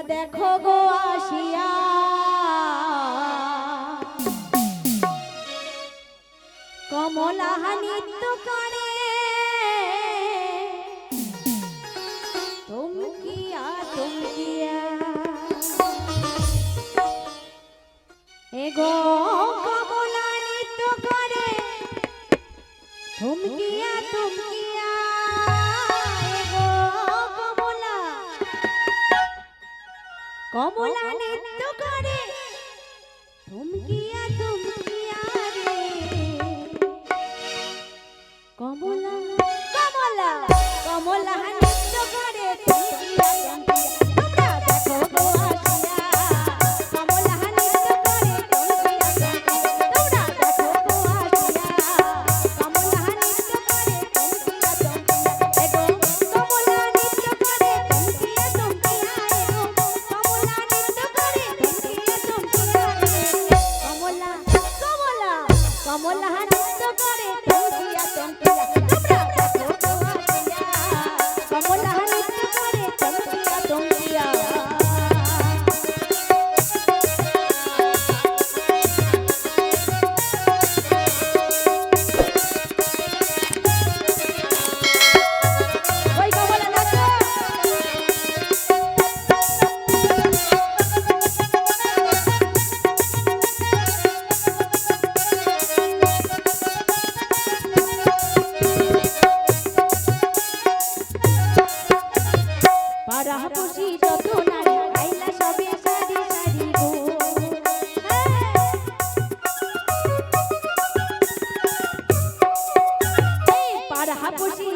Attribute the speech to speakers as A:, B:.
A: দেখো গো আসিয়া কমলা নৃত্য করে তুমকিয়া তুমকিয়া এগো কমলা নৃত্য করে তুমকিয়া তুমকিয়া এগো কমলা কমলা নৃত্য করে তুমকিয়া তুমকিয়া রে কমলা কমলা কমলা নৃত্য করে তুমকিয়া তুমকিয়া তোমরা দেখো গো আসিয়া কমলা নৃত্য করে তুমকিয়া তুমকিয়া তোমরা দেখো গো আসিয়া কমলা নৃত্য করে তুমকিয়া তুমকিয়া এগো কমলা নৃত্য করে তুমকিয়া তুমকিয়া এগো কমলা নৃত্য করে তুমকিয়া তুমকিয়া কমলা কমলা কমলা নৃত্য করে তুমকিয়া তুমকিয়া তোমরা দেখো গো আসিয়া কমলা নৃত্য করে তুমকিয়া তুমকিয়া ওই কমলা নাচো পাড়া বসি যত নারী আইলা সবে সারি সারি গো পাড়া বসি